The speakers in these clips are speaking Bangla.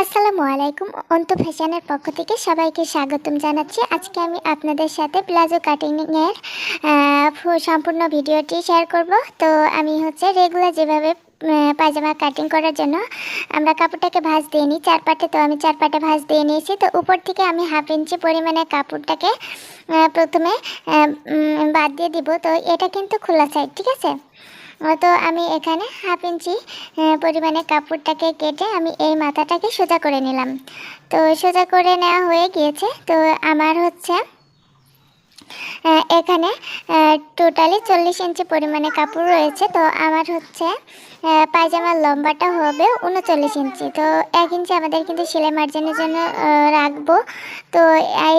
আসসালামু আলাইকুম। অন্তু ফ্যাশনের পক্ষ থেকে সবাইকে স্বাগতম জানাচ্ছি। আজকে আমি আপনাদের সাথে প্লাজো কাটিংয়ের সম্পূর্ণ ভিডিওটি শেয়ার করব। তো আমি রেগুলার যেভাবে পায়জামা কাটিং করার জন্য আমরা কাপড়টাকে ভাঁজ দিয়ে নিই 4 পাটে, তো আমি 4 পাটে ভাঁজ দিয়ে নিয়েছি। তো উপর থেকে আমি 1/2 ইঞ্চি পরিমাণে কাপড়টাকে প্রথমে বাদ দিয়ে দিব। তো এটা কিন্তু খোলা সাইড, ঠিক আছে। তো আমি এখানে 1/2 ইঞ্চি পরিমাণে কাপড়টাকে কেটে আমি এই মাথাটাকে সোজা করে নিলাম। তো সোজা করে নেওয়া হয়ে গিয়েছে। তো আমার এখানে টোটালি 40 ইঞ্চি পরিমাণে কাপড় রয়েছে। তো আমার পায়জামার লম্বাটা হবে 39 ইঞ্চি। তো 1 ইঞ্চি আমাদের কিন্তু সেলাই মার্জিনের জন্য রাখবো। তো এই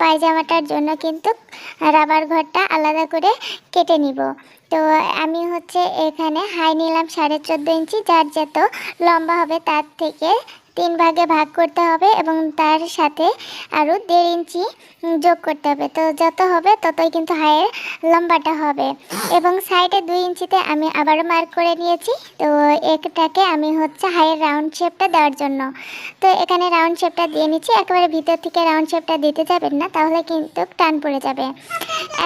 পায়জামাটার জন্য কিন্তু রাবার ঘরটা আলাদা করে কেটে নিব। তো আমি এখানে হাই নিলাম 14.5 ইঞ্চি। যার যত লম্বা হবে তার থেকে 3 ভাগে ভাগ করতে হবে এবং তার সাথে আরও 1.5 ইঞ্চি যোগ করতে হবে। তো যত হবে ততই কিন্তু হাইয়ের লম্বাটা হবে। এবং সাইডে 2 ইঞ্চিতে আমি আবারও মার্ক করে নিয়েছি। তো একটাকে আমি হাইয়ের রাউন্ড শেপটা দেওয়ার জন্য তো এখানে রাউন্ড শেপটা দিয়ে নিচ্ছি। একেবারে ভিতর থেকে রাউন্ড শেপটা দিতে যাবেন না, তাহলে কিন্তু টান পড়ে যাবে।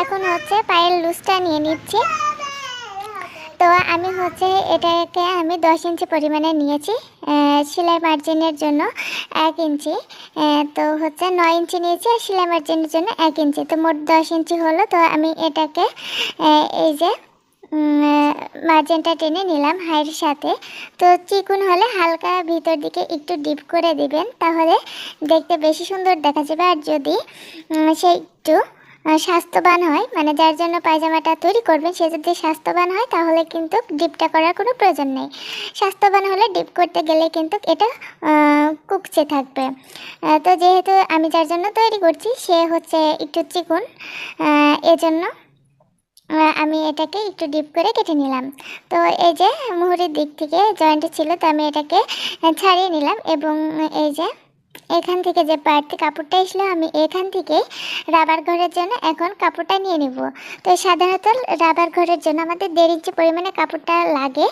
এখন পায়ের লুজটা নিয়ে নিচ্ছি। তো আমি এটাকে আমি 10 ইঞ্চি পরিমাণে নিয়েছি সেলাই মার্জিনের জন্য 1 ইঞ্চি। তো 9 ইঞ্চি নিয়েছি আর সেলাই মার্জিনের জন্য 1 ইঞ্চি। তো মোট 10 ইঞ্চি হলো। তো আমি এটাকে এই যে মার্জিনটা টেনে নিলাম হাইয়ের সাথে। তো চিকন হলে হালকা ভিতর দিকে একটু ডিপ করে দিবেন, তাহলে দেখতে বেশি সুন্দর দেখা যাবে। আর যদি সে একটু স্বাস্থ্যবান হয়, মানে যার জন্য পায়জামাটা তৈরি করবেন সে যদি স্বাস্থ্যবান হয়, তাহলে কিন্তু ডিপটা করার কোনো প্রয়োজন নেই। স্বাস্থ্যবান হলে ডিপ করতে গেলে কিন্তু এটা কুকচে থাকবে। তো যেহেতু আমি যার জন্য তৈরি করছি সে একটু চিকন, এজন্য আমি এটাকে একটু ডিপ করে কেটে নিলাম। তো এই যে মুহুরির দিক থেকে জয়েন্ট ছিল, তো আমি এটাকে ছাড়িয়ে নিলাম এবং এই যে এখান থেকে যে পার্টটি কাপড়টা এসলো আমি এখান থেকে রাবার ঘরের জন্য এখন কাপড়টা নিয়ে নিব। তো সাধারণত রাবার ঘরের জন্য আমাদের 1.5 ইঞ্চি পরিমাণে কাপড়টা লাগে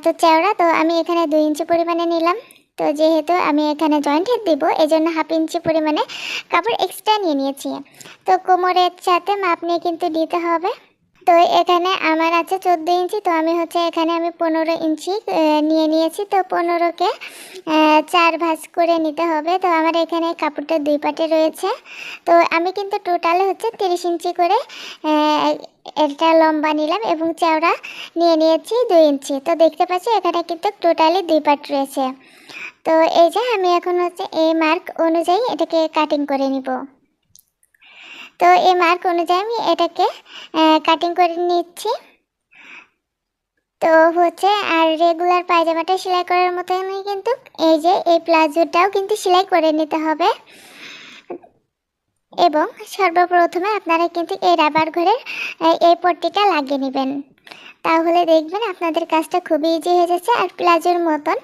তো চওড়া। তো আমি এখানে 2 ইঞ্চি পরিমাণে নিলাম। তো যেহেতু আমি এখানে জয়েন্ট দিব এজন্য 1/2 ইঞ্চি পরিমাণে কাপড় এক্সট্রা নিয়ে নিয়েছি। তো কোমরের সাথে মাপ নিয়ে কিন্তু দিতে হবে। তো এখানে আমার আছে 14 ইঞ্চি। তো আমি এখানে আমি 15 ইঞ্চি নিয়ে নিয়েছি। তো 15কে 4 ভাঁজ করে নিতে হবে। তো আমার এখানে কাপড়টা 2 পাটে রয়েছে। তো আমি কিন্তু টোটালে 30 ইঞ্চি করে এটা লম্বা নিলাম এবং চওড়া নিয়ে নিয়েছি 2 ইঞ্চি। তো দেখতে পাচ্ছি এখানে কিন্তু টোটালি 2 পাট রয়েছে। তো এই যে আমি এখন এই মার্ক অনুযায়ী এটাকে কাটিং করে নিব। তো এই মার্ক অনুযায়ী আমি এটাকে কাটিং করে নিচ্ছি। তো আর রেগুলার পায়জামাটা সেলাই করার মতনই কিন্তু এই যে এই প্লাজোটাও কিন্তু সেলাই করে নিতে হবে। এবং সর্বপ্রথমে আপনারা কিন্তু এই রাবার ঘরের এই পট্টিটা লাগিয়ে নেবেন, তাহলে দেখবেন আপনাদের কাজটা খুবই ইজি হয়ে যাচ্ছে। আর প্লাজোর মতন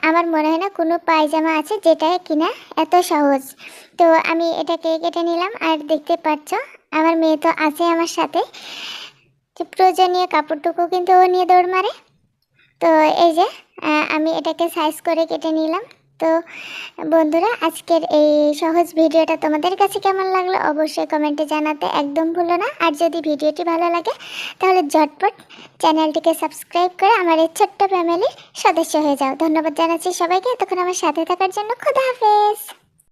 আমার মনে হয় না কোনো পায়জামা আছে যেটা কিনা এত সহজ। তো আমি এটাকে কেটে নিলাম। আর দেখতে পাচ্ছ আমার মেয়ে তো আছে আমার সাথে, প্রয়োজনীয় কাপড়টুকু কিন্তু ও নিয়ে দৌড় মারে। তো এই যে আমি এটাকে সাইজ করে কেটে নিলাম। তো বন্ধুরা, আজকের এই সহজ ভিডিওটা তোমাদের কাছে কেমন লাগলো অবশ্যই কমেন্টে জানাতে একদম ভুলো না। আর যদি ভিডিওটি ভালো লাগে তাহলে ঝটপট চ্যানেলটিকে সাবস্ক্রাইব করে আমার এই ছোট্ট ফ্যামিলির সদস্য হয়ে যাও। ধন্যবাদ জানাচ্ছি সবাইকে এতক্ষণ আমার সাথে থাকার জন্য। খোদা হাফেজ।